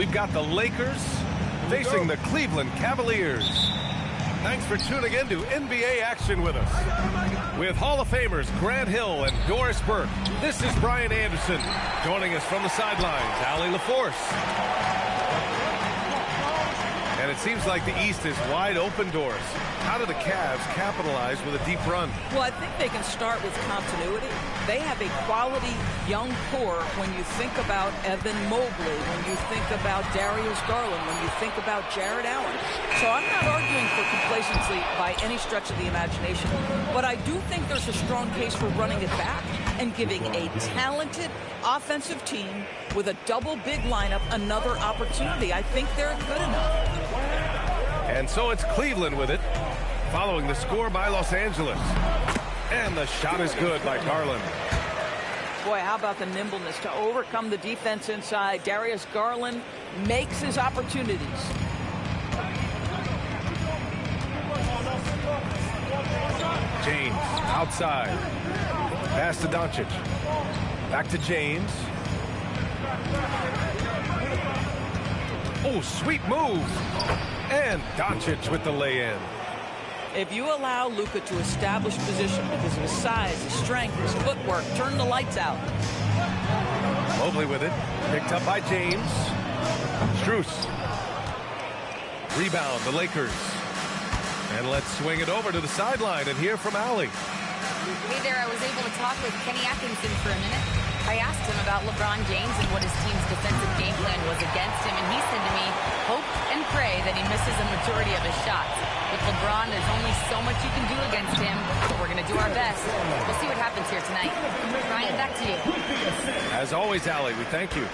we've got the Lakers facing the Cleveland Cavaliers. Thanks for tuning in to NBA action with us. With Hall of Famers Grant Hill and Doris Burke, this is Brian Anderson. Joining us from the sidelines, Allie LaForce. And it seems like the East is wide open, Doris. How do the Cavs capitalize with a deep run? Well, I think they can start with continuity. They have a quality young core when you think about Evan Mobley, when you think about Darius Garland, when you think about Jared Allen. So I'm not arguing for complacency by any stretch of the imagination, but I do think there's a strong case for running it back and giving a talented offensive team with a double big lineup another opportunity. I think they're good enough. And so it's Cleveland with it, following the score by Los Angeles. And the shot is good by Garland. Boy, how about the nimbleness to overcome the defense inside. Darius Garland makes his opportunities. James outside. Pass to Doncic. Back to James. Oh, sweet move. And Doncic with the lay-in. If you allow Luka to establish position because of his size, his strength, his footwork, turn the lights out. Mobley with it. Picked up by James. Strus. Rebound, the Lakers. And let's swing it over to the sideline and hear from Allie. Hey there, I was able to talk with Kenny Atkinson for a minute. I asked him about LeBron James and what his team's defensive game plan was against him, and he said to me, hope and pray that he misses a majority of his shots. With LeBron, there's only so much you can do against him, but we're going to do our best. We'll see what happens here tonight. Ryan, back to you. As always, Allie, we thank you.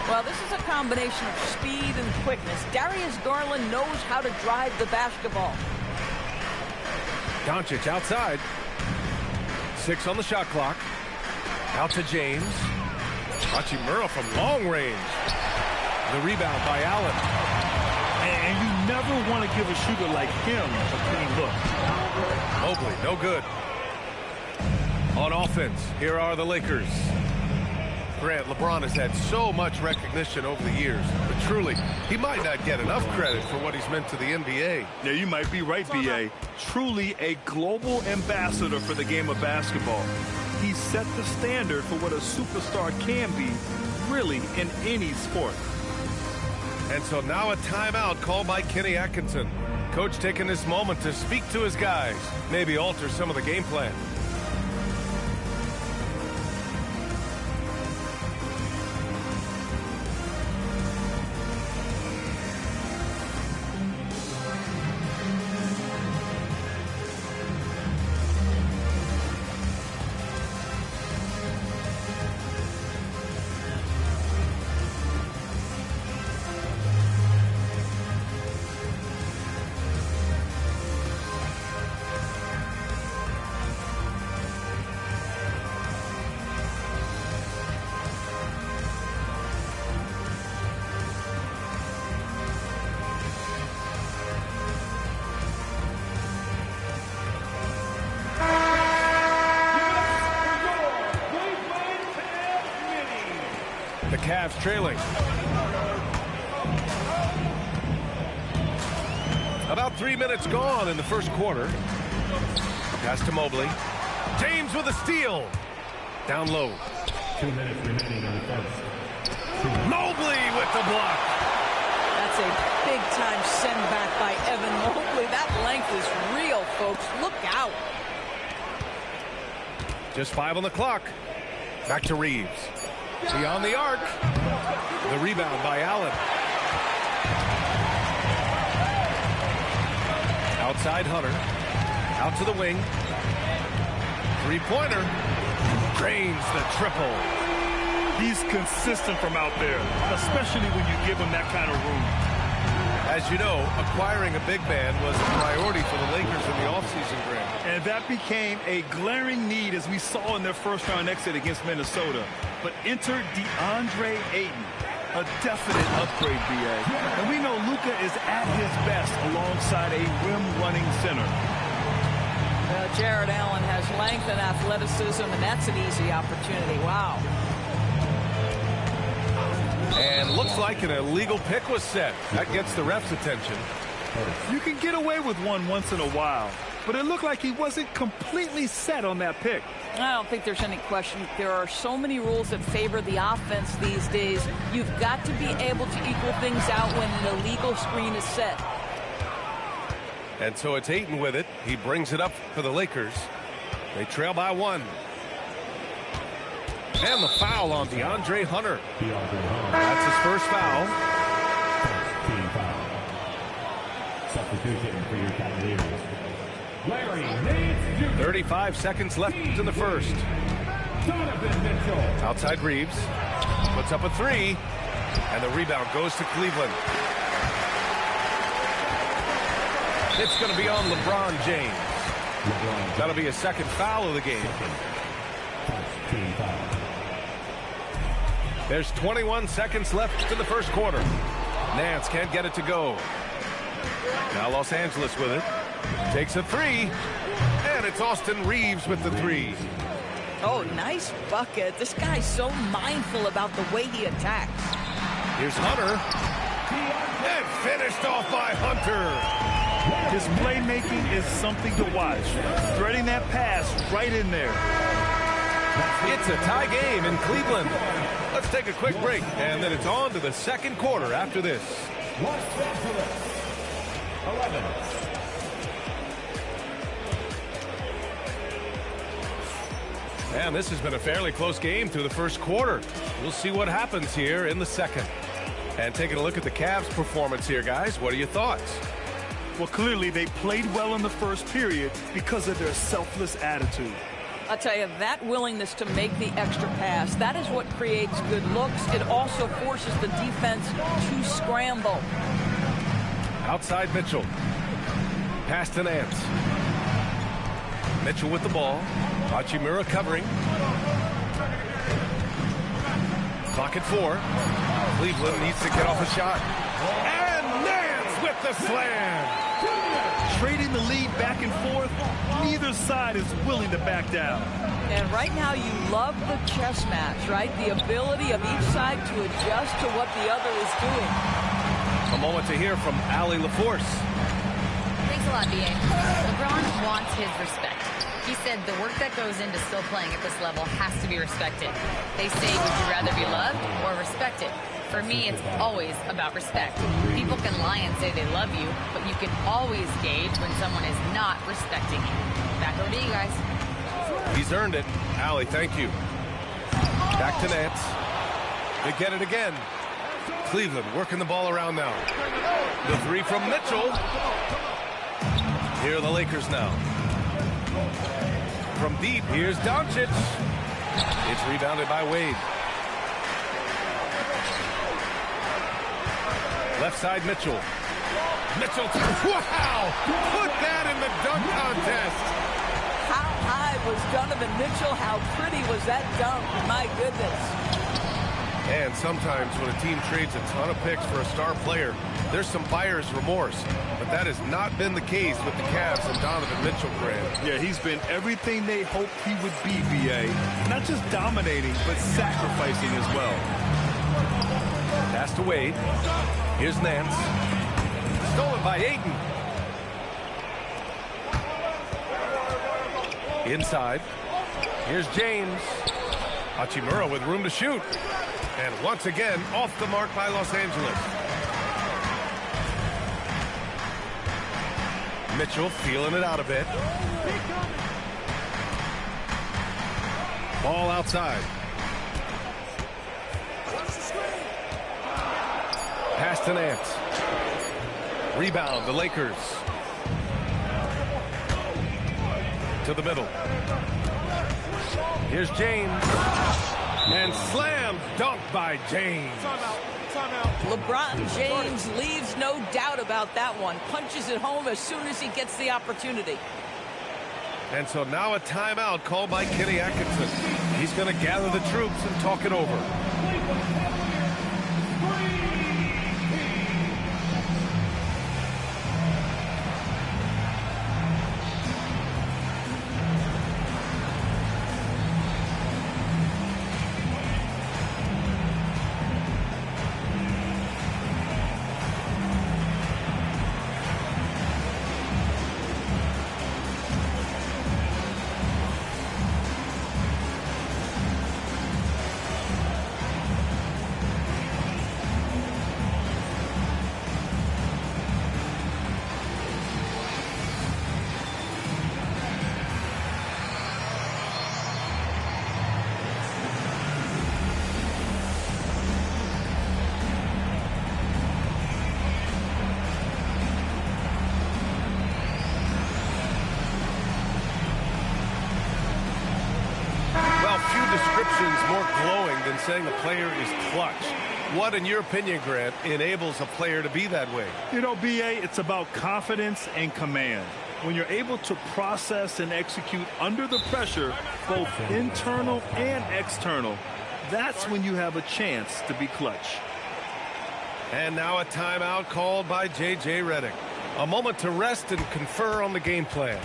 Well, this is a combination of speed and quickness. Darius Garland knows how to drive the basketball. Doncic outside. 6 on the shot clock. Out to James. Hachimura from long range. The rebound by Allen. And you never want to give a shooter like him a clean look. Mobley, no good. On offense, here are the Lakers. Grant, LeBron has had so much recognition over the years, but truly, he might not get enough credit for what he's meant to the NBA. Yeah, you might be right, B.A. Truly a global ambassador for the game of basketball. He set the standard for what a superstar can be, really, in any sport. And so now a timeout called by Kenny Atkinson. Coach taking this moment to speak to his guys, maybe alter some of the game plan. The Cavs trailing. About 3 minutes gone in the first quarter. Pass to Mobley. James with a steal. Down low. 2 minutes remaining in the first. Mobley with the block. That's a big-time send back by Evan Mobley. That length is real, folks. Look out. Just 5 on the clock. Back to Reeves. Beyond the arc. The rebound by Allen. Outside Hunter. Out to the wing. Three-pointer. Drains the triple. He's consistent from out there, especially when you give him that kind of room. As you know, acquiring a big man was a priority for the Lakers in the offseason, Grant. And that became a glaring need as we saw in their first-round exit against Minnesota. But enter DeAndre Ayton, a definite upgrade, B.A. And we know Luka is at his best alongside a rim-running center. Jared Allen has length and athleticism, and that's an easy opportunity. Wow. And looks like an illegal pick was set. That gets the ref's attention. You can get away with one once in a while, but it looked like he wasn't completely set on that pick. I don't think there's any question. There are so many rules that favor the offense these days. You've got to be able to equal things out when an illegal screen is set. And so it's Ayton with it. He brings it up for the Lakers. They trail by 1. And the foul on DeAndre Hunter. That's his first foul. Team foul. Substitution for your Cavaliers. Larry Nance Jr. 35 seconds left in the first. Donovan Mitchell. Outside Reeves. Puts up a 3. And the rebound goes to Cleveland. It's going to be on LeBron James. That'll be a second foul of the game. Team foul. There's 21 seconds left in the first quarter. Nance can't get it to go. Now Los Angeles with it. Takes a 3. And it's Austin Reeves with the 3. Oh, nice bucket. This guy's so mindful about the way he attacks. Here's Hunter. And finished off by Hunter. His playmaking is something to watch. Threading that pass right in there. It's a tie game in Cleveland. Let's take a quick break, and then it's on to the second quarter after this. Los Angeles. 11. And this has been a fairly close game through the first quarter. We'll see what happens here in the second. And taking a look at the Cavs' performance here, guys, what are your thoughts? Well, clearly they played well in the first period because of their selfless attitude. I'll tell you, that willingness to make the extra pass, that is what creates good looks. It also forces the defense to scramble. Outside Mitchell. Pass to Nance. Mitchell with the ball. Hachimura covering. Clock at 4. Cleveland needs to get off a shot. And Nance with the slam. Trading the lead back and forth, neither side is willing to back down. And right now you love the chess match, right? The ability of each side to adjust to what the other is doing. A moment to hear from Allie LaForce. Thanks a lot, B.A. LeBron wants his respect. He said the work that goes into still playing at this level has to be respected. They say, would you rather be loved or respected? For me, it's always about respect. People can lie and say they love you, but you can always gauge when someone is not respecting you. Back over to you guys. He's earned it. Allie, thank you. Back to Nance. They get it again. Cleveland working the ball around now. The 3 from Mitchell. Here are the Lakers now. From deep, here's Doncic. It's rebounded by Wade. Left side, Mitchell. Mitchell, wow! Put that in the dunk contest. How high was Donovan Mitchell? How pretty was that dunk? My goodness. And sometimes when a team trades a ton of picks for a star player, there's some buyer's remorse. But that has not been the case with the Cavs and Donovan Mitchell, Grant. Yeah, he's been everything they hoped he would be, B.A. Not just dominating, but sacrificing as well. Pass to Wade. Here's Nance. Stolen by Ayton. Inside. Here's James. Hachimura with room to shoot. And once again, off the mark by Los Angeles. Mitchell feeling it out a bit. Ball outside. Pass to Nance. Rebound, the Lakers. To the middle. Here's James. And slam dunk by James. LeBron James leaves no doubt about that one. Punches it home as soon as he gets the opportunity. And so now a timeout called by Kenny Atkinson. He's going to gather the troops and talk it over. more glowing than saying a player is clutch. What, in your opinion, Grant, enables a player to be that way? You know, B.A., it's about confidence and command. When you're able to process and execute under the pressure, both internal and external, that's when you have a chance to be clutch. And now a timeout called by J.J. Redick. A moment to rest and confer on the game plan.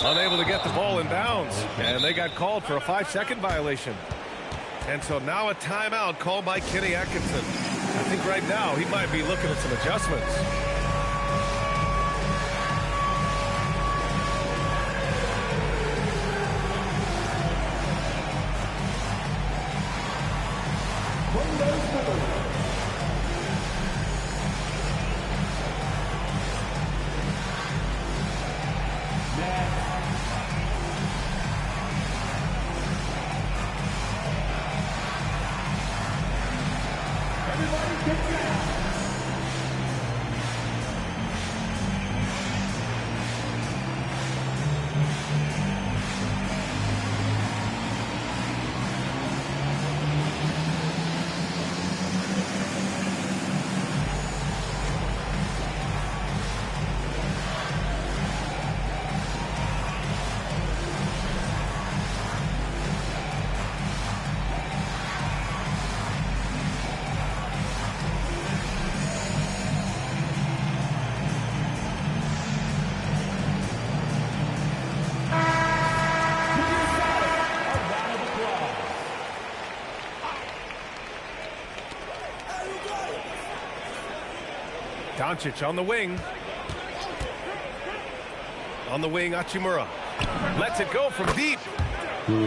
Unable to get the ball in bounds, and they got called for a 5-second violation. And so now a timeout called by Kenny Atkinson. I think right now he might be looking at some adjustments. Doncic on the wing. On the wing, Hachimura. Lets it go from deep.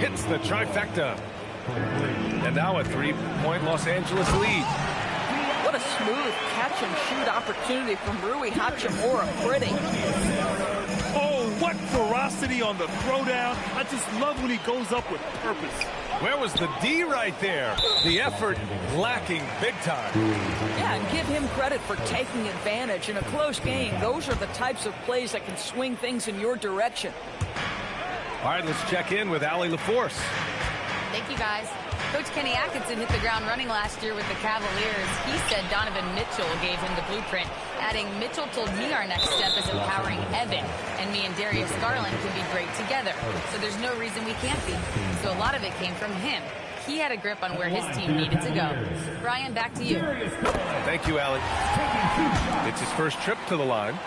Hits the trifecta. And now a 3-point Los Angeles lead. What a smooth catch-and-shoot opportunity from Rui Hachimura. Pretty. Oh, what ferocity on the throwdown. I just love when he goes up with purpose. Where was the D right there? The effort lacking big time. Yeah, and give him credit for taking advantage in a close game. Those are the types of plays that can swing things in your direction. All right, let's check in with Allie LaForce. Thank you, guys. Coach Kenny Atkinson hit the ground running last year with the Cavaliers. He said Donovan Mitchell gave him the blueprint, adding, "Mitchell told me our next step is empowering Evan, and me and Darius Garland can be great together. So there's no reason we can't be." So a lot of it came from him. He had a grip on where his team needed to go. Brian, back to you. Thank you, Allie. It's his first trip to the line.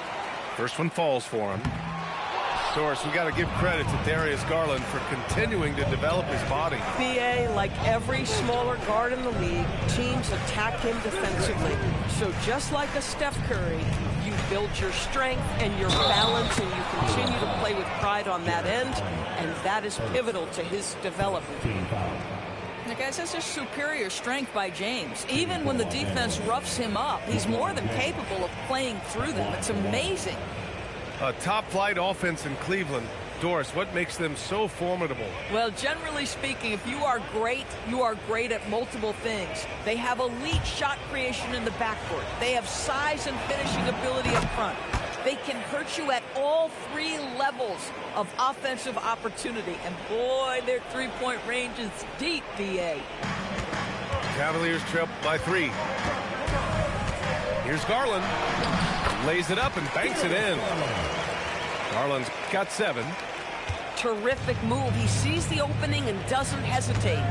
First one falls for him. Source, we got to give credit to Darius Garland for continuing to develop his body. BA, like every smaller guard in the league, teams attack him defensively. So just like a Steph Curry, you build your strength and your balance, and you continue to play with pride on that end, and that is pivotal to his development. Now, guys, that's just superior strength by James. Even when the defense roughs him up, he's more than capable of playing through them. It's amazing. A top-flight offense in Cleveland. Doris, what makes them so formidable? Well, generally speaking, if you are great at multiple things. They have elite shot creation in the backcourt. They have size and finishing ability up front. They can hurt you at all 3 levels of offensive opportunity. And boy, their three-point range is deep, D.A. Cavaliers trail by 3. Here's Garland. Lays it up and banks it in. Garland's got 7. Terrific move. He sees the opening and doesn't hesitate.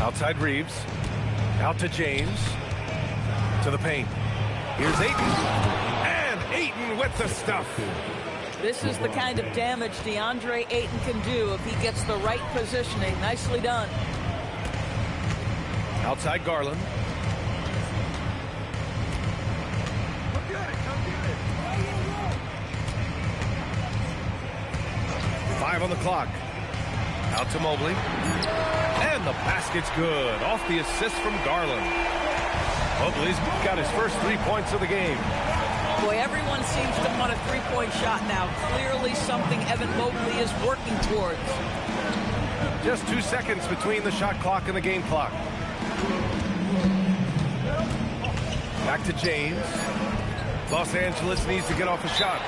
Outside Reeves. Out to James. To the paint. Here's Ayton. And Ayton with the stuff. This is the kind of damage DeAndre Ayton can do if he gets the right positioning. Nicely done. Outside Garland. Five on the clock. Out to Mobley. And the basket's good. Off the assist from Garland. Mobley's got his first 3 points of the game. Boy, everyone seems to want a three-point shot now. Clearly something Evan Mobley is working towards. Just 2 seconds between the shot clock and the game clock. Back to James. Los Angeles needs to get off a shot.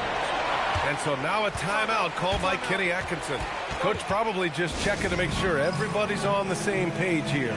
And so now a timeout called by Kenny Atkinson. Coach probably just checking to make sure everybody's on the same page here.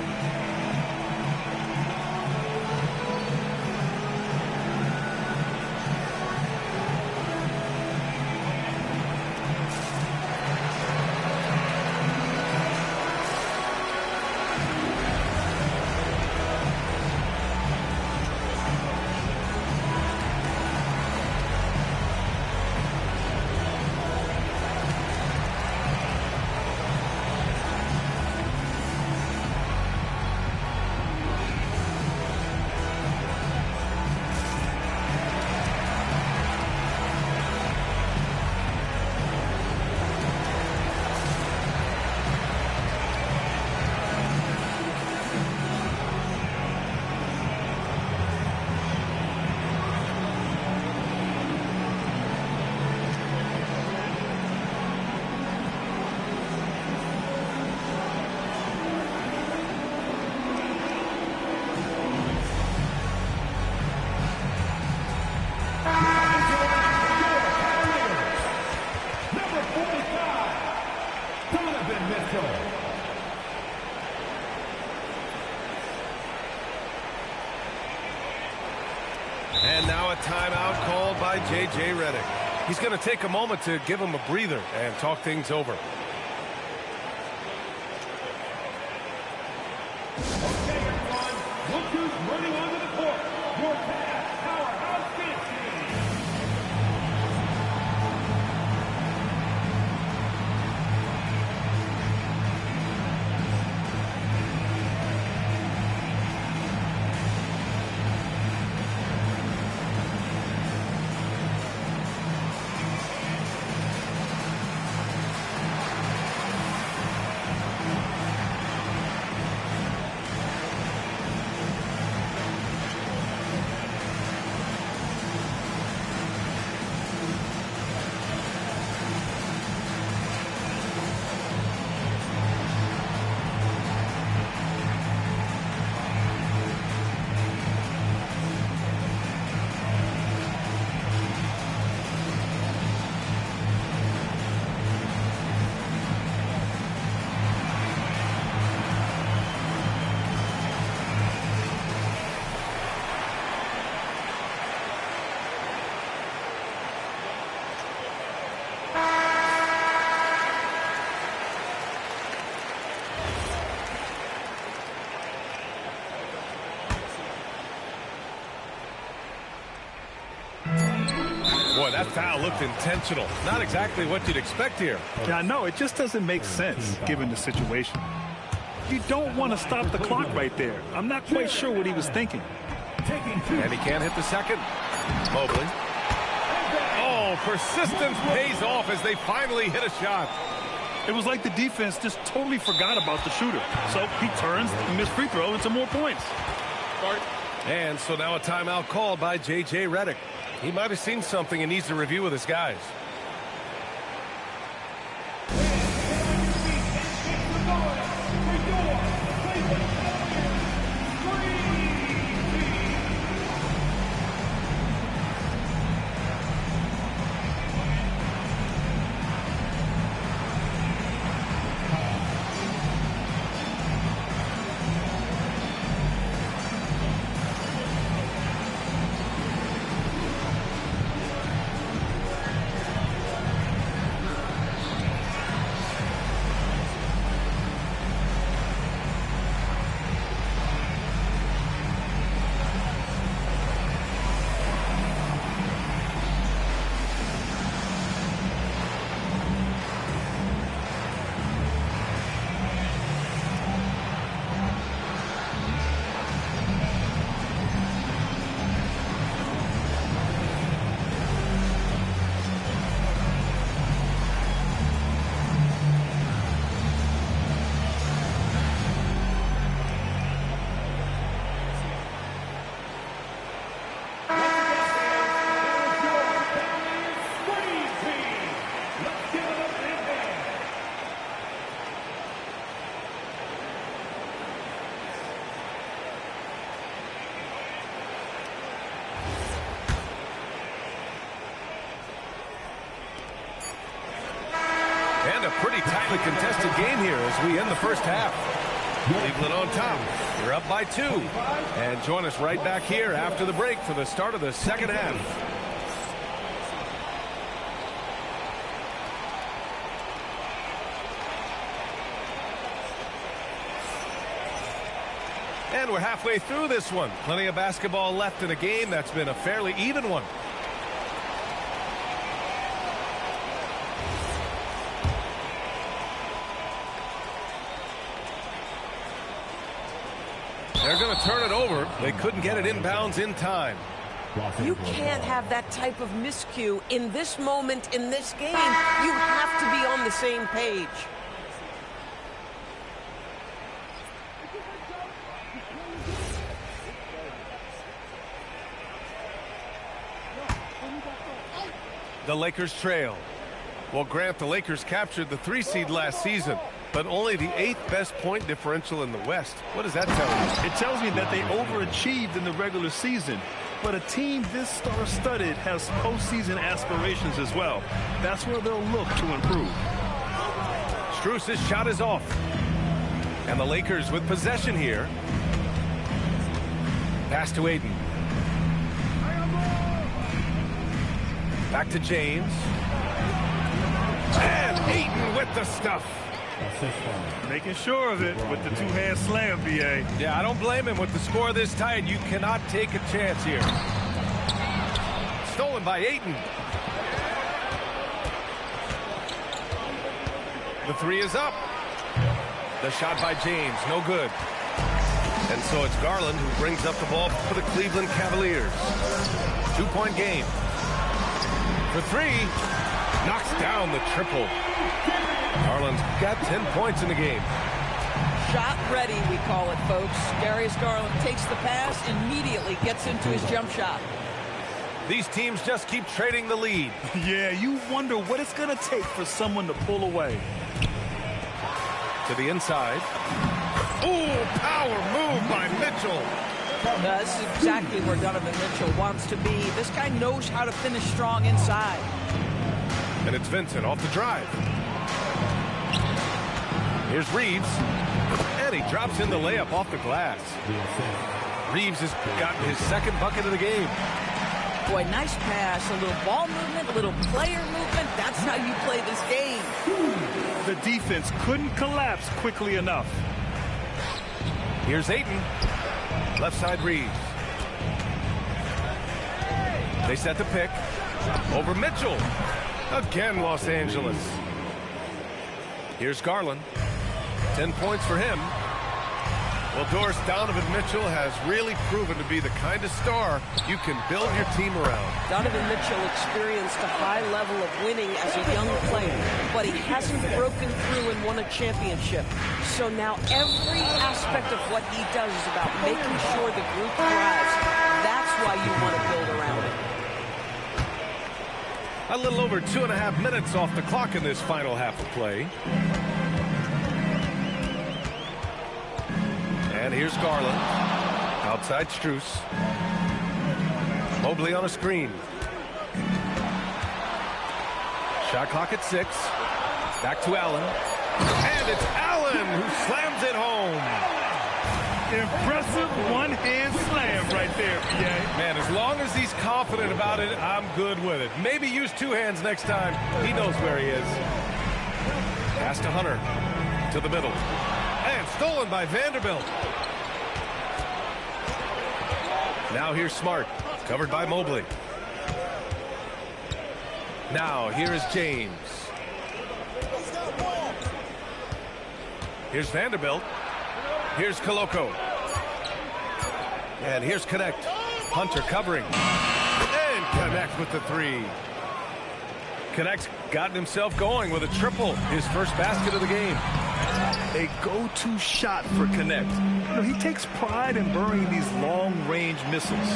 And now a timeout called by J.J. Redick. He's going to take a moment to give him a breather and talk things over. Okay, everyone. Look who's running onto the court. Your past powerhouse dance team. Boy, that foul looked intentional. Not exactly what you'd expect here. Yeah, I know. It just doesn't make sense given the situation. You don't want to stop the clock right there. I'm not quite sure what he was thinking. And he can't hit the second. Mobley. Oh, persistence pays off as they finally hit a shot. It was like the defense just totally forgot about the shooter. So he turns and missed free throw into more points. And so now a timeout called by J.J. Redick. He might have seen something and needs to review with his guys. And a pretty tightly contested game here as we end the first half. Cleveland on top. You're up by 2. And join us right back here after the break for the start of the second half. And we're halfway through this one. Plenty of basketball left in a game that's been a fairly even one. They're going to turn it over. They couldn't get it inbounds in time. You can't have that type of miscue in this moment in this game. You have to be on the same page. The Lakers trail. Well, Grant, the Lakers captured the 3 seed last season, but only the 8th best point differential in the West. What does that tell you? It tells me that they overachieved in the regular season. But a team this star-studded has postseason aspirations as well. That's where they'll look to improve. Strus's shot is off. And the Lakers with possession here. Pass to Aiden. Back to James. And Aiden with the stuff. Making sure of it with the two-hand slam, B.A. Yeah, I don't blame him with the score this tight. You cannot take a chance here. Stolen by Aiden. The 3 is up. The shot by James, no good. And so it's Garland who brings up the ball for the Cleveland Cavaliers. 2-point game. For 3, knocks down the triple. Garland's got 10 points in the game. Shot ready, we call it, folks. Darius Garland takes the pass, immediately gets into his jump shot. These teams just keep trading the lead. Yeah, you wonder what it's going to take for someone to pull away. To the inside. Ooh, power move by Mitchell. This is exactly where Donovan Mitchell wants to be. This guy knows how to finish strong inside. And it's Vincent off the drive. Here's Reeves. And he drops in the layup off the glass. Reeves has gotten his second bucket of the game. Boy, nice pass. A little ball movement, a little player movement. That's how you play this game. The defense couldn't collapse quickly enough. Here's Ayton. Left side Reeves. They set the pick. Over Mitchell. Again, Los Angeles. Here's Garland. 10 points for him. Well, Doris, Donovan Mitchell has really proven to be the kind of star you can build your team around. Donovan Mitchell experienced a high level of winning as a young player, but he hasn't broken through and won a championship. So now every aspect of what he does is about making sure the group thrives. That's why you want to build around it. A little over 2.5 minutes off the clock in this final half of play. And here's Garland. Outside Strus. Mobley on a screen. Shot clock at 6. Back to Allen. And it's Allen who slams it home. Impressive one-hand slam right there, PA. Man, as long as he's confident about it, I'm good with it. Maybe use 2 hands next time. He knows where he is. Pass to Hunter. To the middle. And stolen by Vanderbilt. Now here's Smart. Covered by Mobley. Now here is James. Here's Vanderbilt. Here's Koloko. And here's Connect. Hunter covering. And Connect with the 3. Connect gotten himself going with a triple. His first basket of the game. A go-to shot for Connect. You know, he takes pride in burying these long-range missiles.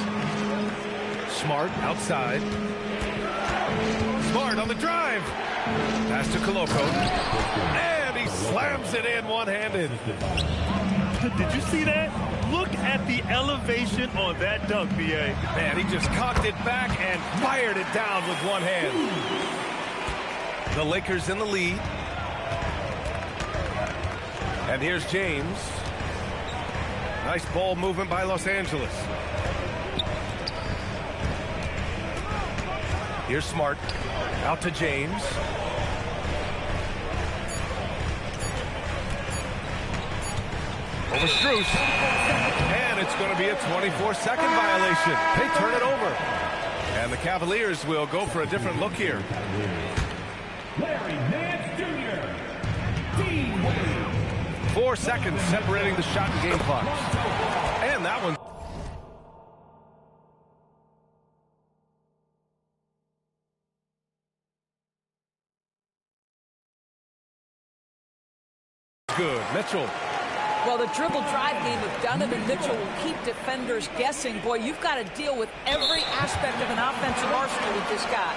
Smart outside. Smart on the drive. Pass to Koloko. And he slams it in one-handed. Did you see that? Look at the elevation on that dunk, BA. Man, he just cocked it back and fired it down with one hand. The Lakers in the lead. And here's James. Nice ball movement by Los Angeles. Here's Smart. Out to James. Over Strus. And it's going to be a 24-second violation. They turn it over. And the Cavaliers will go for a different look here. Larry Nance Jr. Dean Wade. 4 seconds separating the shot and game clock. And that one. Good. Mitchell. Well, the dribble drive game of Donovan Mitchell will keep defenders guessing. Boy, you've got to deal with every aspect of an offensive arsenal with this guy.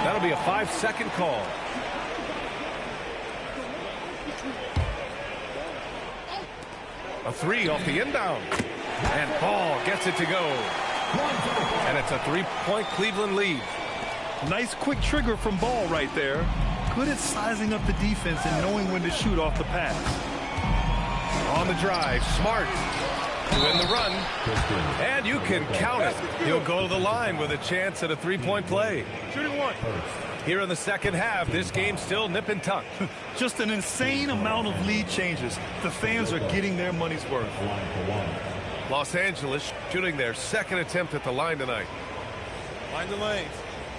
That'll be a 5-second call. A 3 off the inbound. And Ball gets it to go. And it's a 3-point Cleveland lead. Nice quick trigger from Ball right there. Good at sizing up the defense and knowing when to shoot off the pass. On the drive, Smart to win the run. And you can count it. He'll go to the line with a chance at a 3-point play. Shooting 1. Here in the second half, this game's still nip and tuck. Just an insane amount of lead changes. The fans are getting their money's worth. Los Angeles shooting their second attempt at the line tonight. Mind the lanes.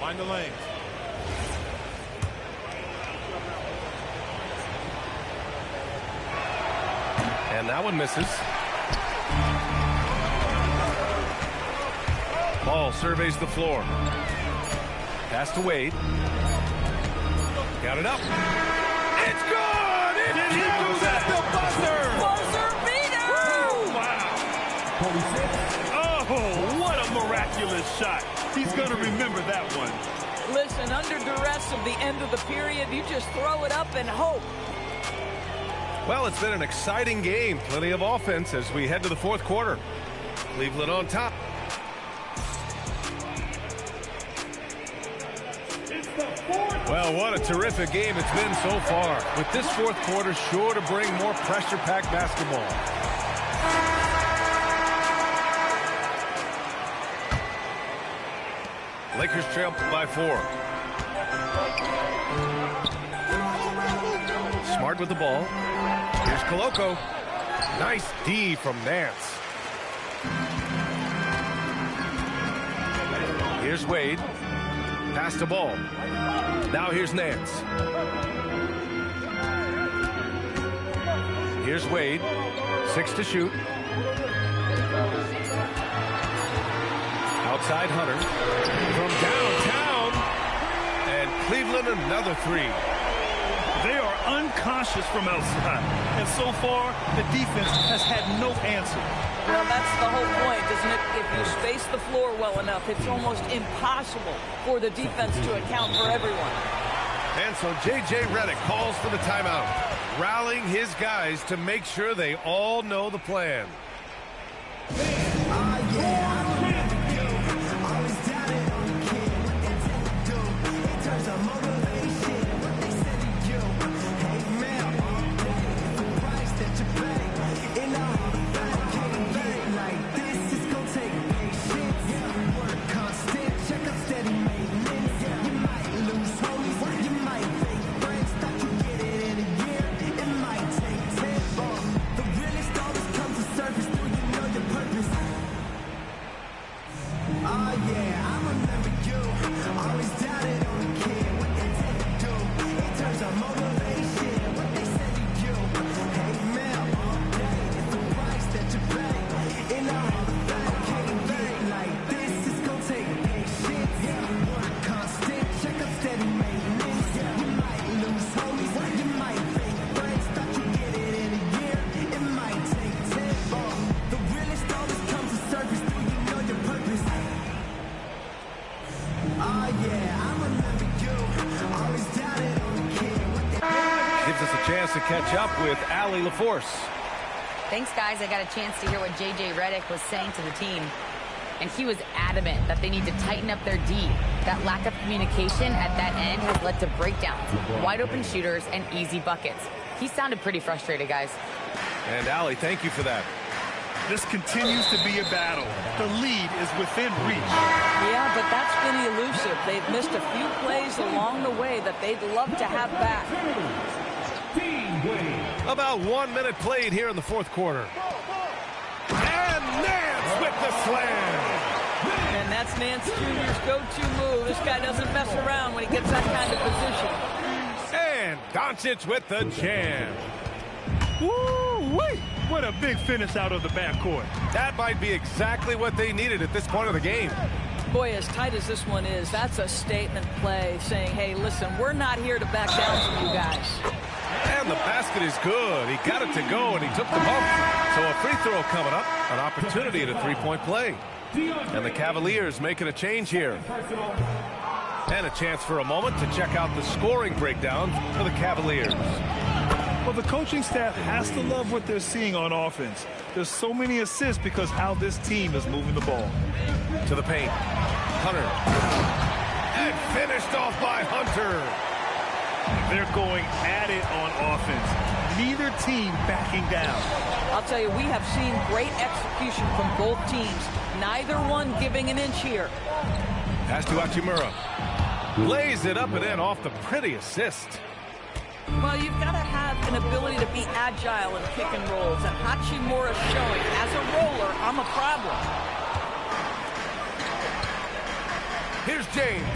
Mind the lanes. And that one misses. Ball surveys the floor. Pass to Wade. Got it up. It's good! It counts at the buzzer! Buzzer beater! Wow! Oh, what a miraculous shot. He's going to remember that one. Listen, under duress of the end of the period, you just throw it up and hope. Well, it's been an exciting game. Plenty of offense as we head to the fourth quarter. Cleveland on top. Well, what a terrific game it's been so far. With this fourth quarter sure to bring more pressure-packed basketball. Lakers trail by 4. Smart with the ball. Here's Koloko. Nice D from Nance. Here's Wade. Pass the ball. Now here's Nance. Here's Wade. 6 to shoot. Outside Hunter. From downtown. And Cleveland another 3. They are unconscious from outside. And so far, the defense has had no answer. Well, that's the whole point, isn't it? If you space the floor well enough, it's almost impossible for the defense to account for everyone. And so J.J. Redick calls for the timeout, rallying his guys to make sure they all know the plan. Chance to catch up with Allie LaForce. Thanks, guys. I got a chance to hear what J.J. Redick was saying to the team. And he was adamant that they need to tighten up their D. That lack of communication at that end has led to breakdowns, wide open shooters, and easy buckets. He sounded pretty frustrated, guys. And Allie, thank you for that. This continues to be a battle. The lead is within reach. Yeah, but that's been elusive. They've missed a few plays along the way that they'd love to have back. About 1 minute played here in the fourth quarter. And Nance with the slam. And that's Nance Jr.'s go-to move. This guy doesn't mess around when he gets that kind of position. And Doncic with the jam. Woo-wee! What a big finish out of the backcourt. That might be exactly what they needed at this point of the game. Boy, as tight as this one is, that's a statement play saying, hey, listen, we're not here to back down from you guys. And the basket is good. He got it to go, and he took the bump. So a free throw coming up, an opportunity at a three-point play. And the Cavaliers making a change here. And a chance for a moment to check out the scoring breakdown for the Cavaliers. Well, the coaching staff has to love what they're seeing on offense. There's so many assists because how this team is moving the ball. To the paint. Hunter. And finished off by Hunter. They're going at it on offense. Neither team backing down. I'll tell you, we have seen great execution from both teams. Neither one giving an inch here. Pass to Hachimura. Lays it up and in off the pretty assist. Well, you've got to have an ability to be agile in pick and rolls. And Hachimura showing, as a roller, I'm a problem. Here's James.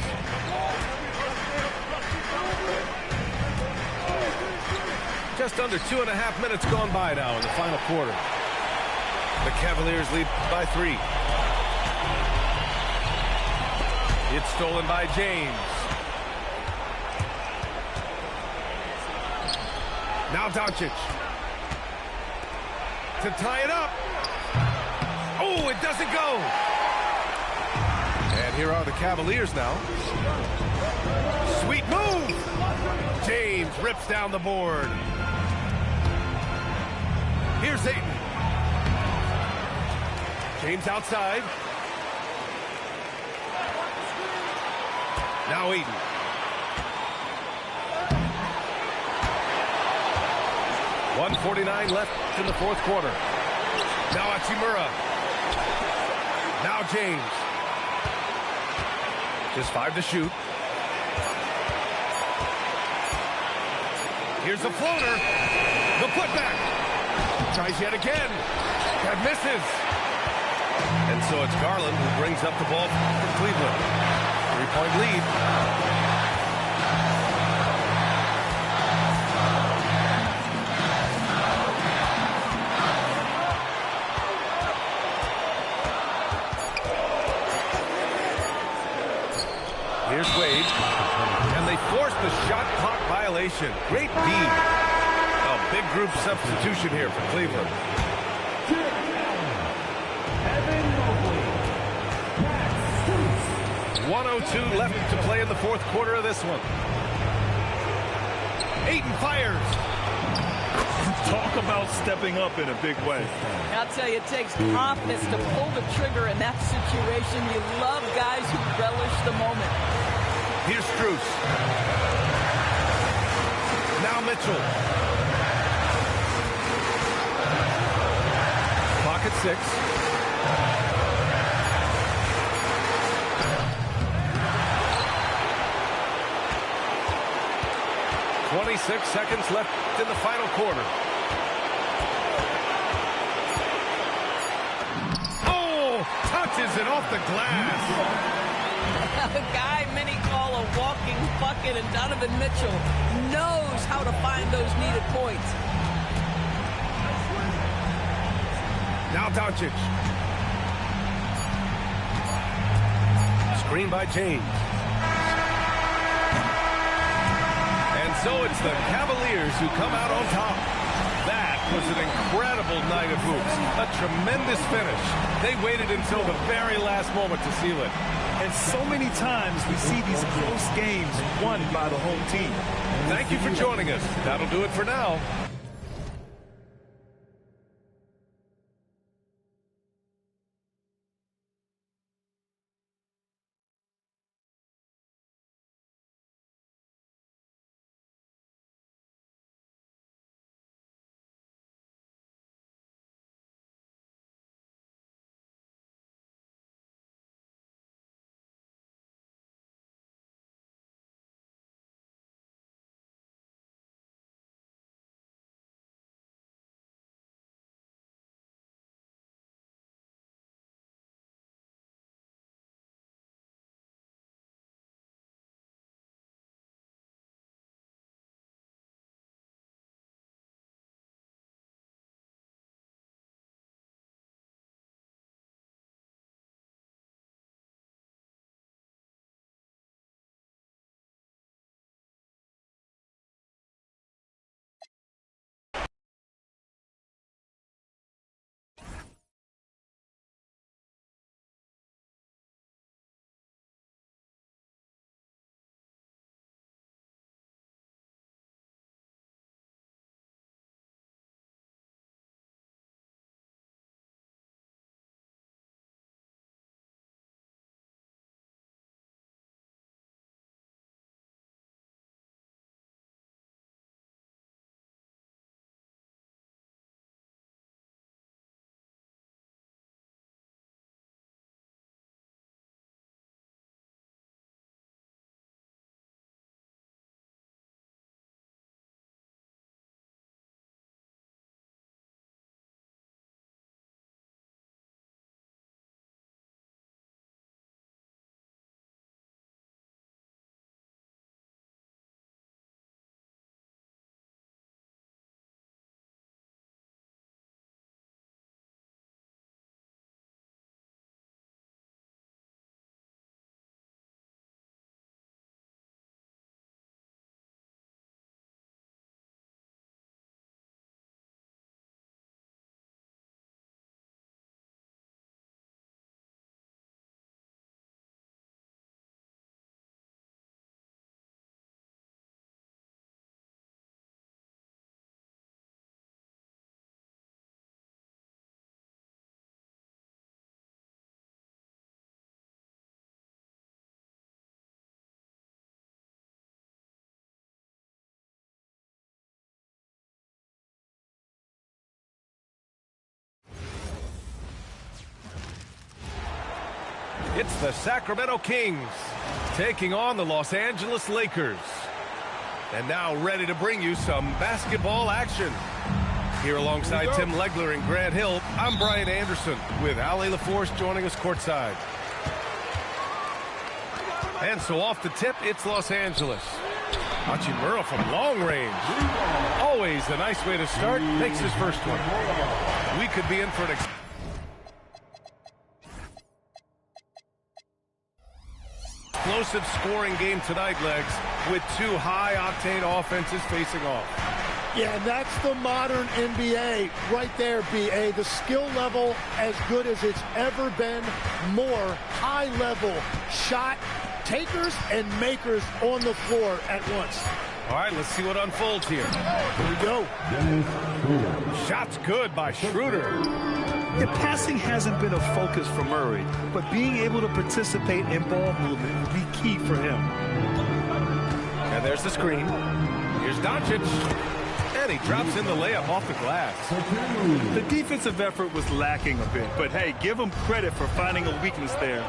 Just under 2.5 minutes gone by now in the final quarter. The Cavaliers lead by 3. It's stolen by James. Now Doncic. To tie it up. Oh, it doesn't go. And here are the Cavaliers now. Sweet move. James rips down the board. Here's Ayton. James outside. Now Ayton. .149 left in the fourth quarter. Now Hachimura. Now James. Just 5 to shoot. Here's the floater. The putback. Tries yet again. That misses. And so it's Garland who brings up the ball for Cleveland. 3-point lead. Here's Wade. And they force the shot clock by violation. Great D. A big group substitution here for Cleveland. Evan Mobley. 1:02 left to play in the fourth quarter of this one. Ayton fires. Talk about stepping up in a big way. I'll tell you, it takes confidence to pull the trigger in that situation. You love guys who relish the moment. Here's Strus. Now Mitchell. Pocket 6. "26 seconds left in the final quarter." Oh, touches it off the glass. A guy many call a walking bucket, and Donovan Mitchell knows how to find those needed points. Now Doncic. Screen by James. And so it's the Cavaliers who come out on top. That was an incredible night of hoops. A tremendous finish. They waited until the very last moment to seal it. And so many times we see these close games won by the home team. Thank you for joining us. That'll do it for now. It's the Sacramento Kings taking on the Los Angeles Lakers. And now ready to bring you some basketball action. Here alongside Tim Legler and Grant Hill, I'm Brian Anderson with Ali LaForce joining us courtside. And so off the tip, it's Los Angeles. Hachimura from long range. Always a nice way to start. Makes his first one. We could be in for an explosive scoring game tonight, Legs, with two high-octane offenses facing off. Yeah, and that's the modern NBA right there, B.A. The skill level as good as it's ever been. More high-level shot takers and makers on the floor at once. All right, let's see what unfolds here. Here we go. Shot's good by Schroeder. The passing hasn't been a focus for Murray, but being able to participate in ball movement will be key for him. And there's the screen. Here's Doncic. And he drops in the layup off the glass. The defensive effort was lacking a bit, but hey, give them credit for finding a weakness there.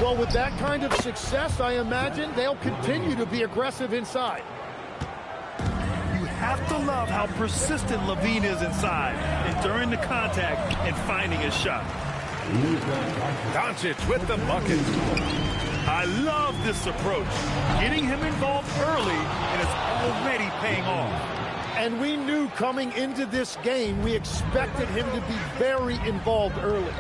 Well, with that kind of success, I imagine they'll continue to be aggressive inside. You have to love how persistent Levine is inside, enduring the contact and finding his shot. Doncic with the bucket. I love this approach. Getting him involved early, and it's already paying off. And we knew coming into this game, we expected him to be very involved early.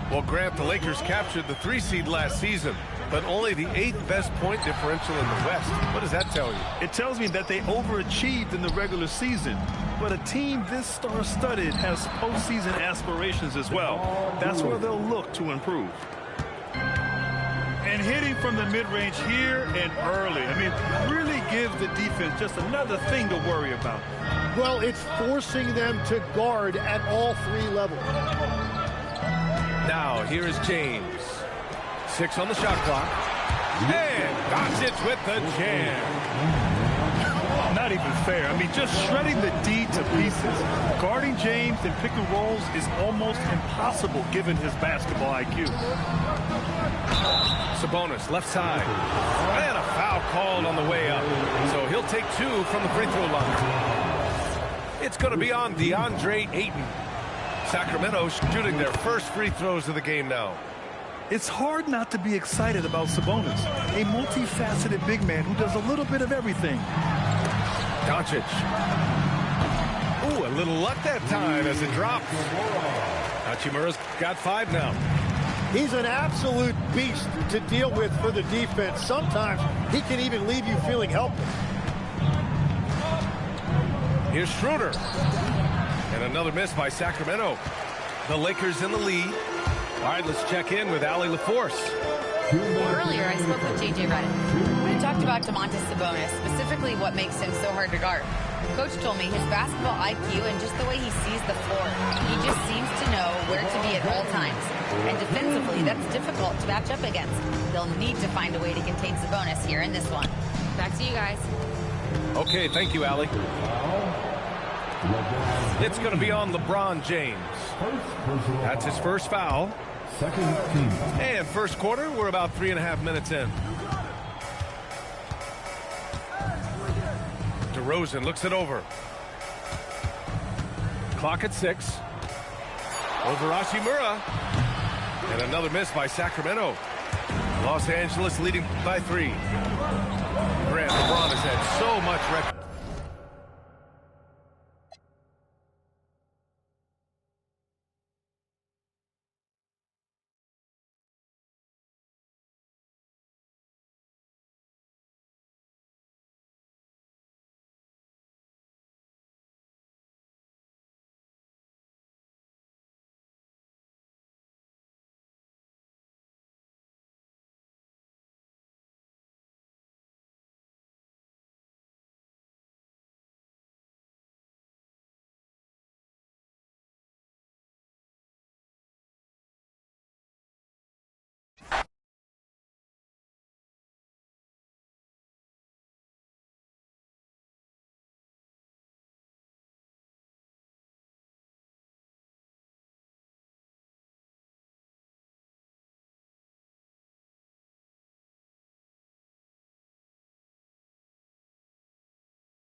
Well, Grant, the Lakers captured the 3 seed last season, but only the 8th best point differential in the West. What does that tell you? It tells me that they overachieved in the regular season. But a team this star-studded has postseason aspirations as well. That's where they'll look to improve. And hitting from the mid-range here and early. I mean, really gives the defense just another thing to worry about. Well, it's forcing them to guard at all 3 levels. Now, here is James. 6 on the shot clock. And Doncic with the jam. Not even fair. I mean, just shredding the D to pieces. Guarding James in pick and rolls is almost impossible given his basketball IQ. Sabonis, left side. And a foul called on the way up. So he'll take 2 from the free throw line. It's going to be on DeAndre Ayton. Sacramento shooting their first free throws of the game now. It's hard not to be excited about Sabonis, a multifaceted big man who does a little bit of everything. Doncic. Ooh, a little luck that time as it drops. Hachimura's got 5 now. He's an absolute beast to deal with for the defense. Sometimes he can even leave you feeling helpless. Here's Schroeder. And another miss by Sacramento. The Lakers in the lead. All right, let's check in with Allie LaForce. Earlier, I spoke with J.J. Redick. We talked about Domantas Sabonis, specifically what makes him so hard to guard. Coach told me his basketball IQ and just the way he sees the floor. He just seems to know where to be at all times. And defensively, that's difficult to match up against. They'll need to find a way to contain Sabonis here in this one. Back to you guys. Okay, thank you, Allie. It's going to be on LeBron James. That's his first foul. And first quarter, we're about 3.5 minutes in. DeRozan looks it over. Clock at 6. Over Hachimura. And another miss by Sacramento. Los Angeles leading by 3. Grant, LeBron has had so much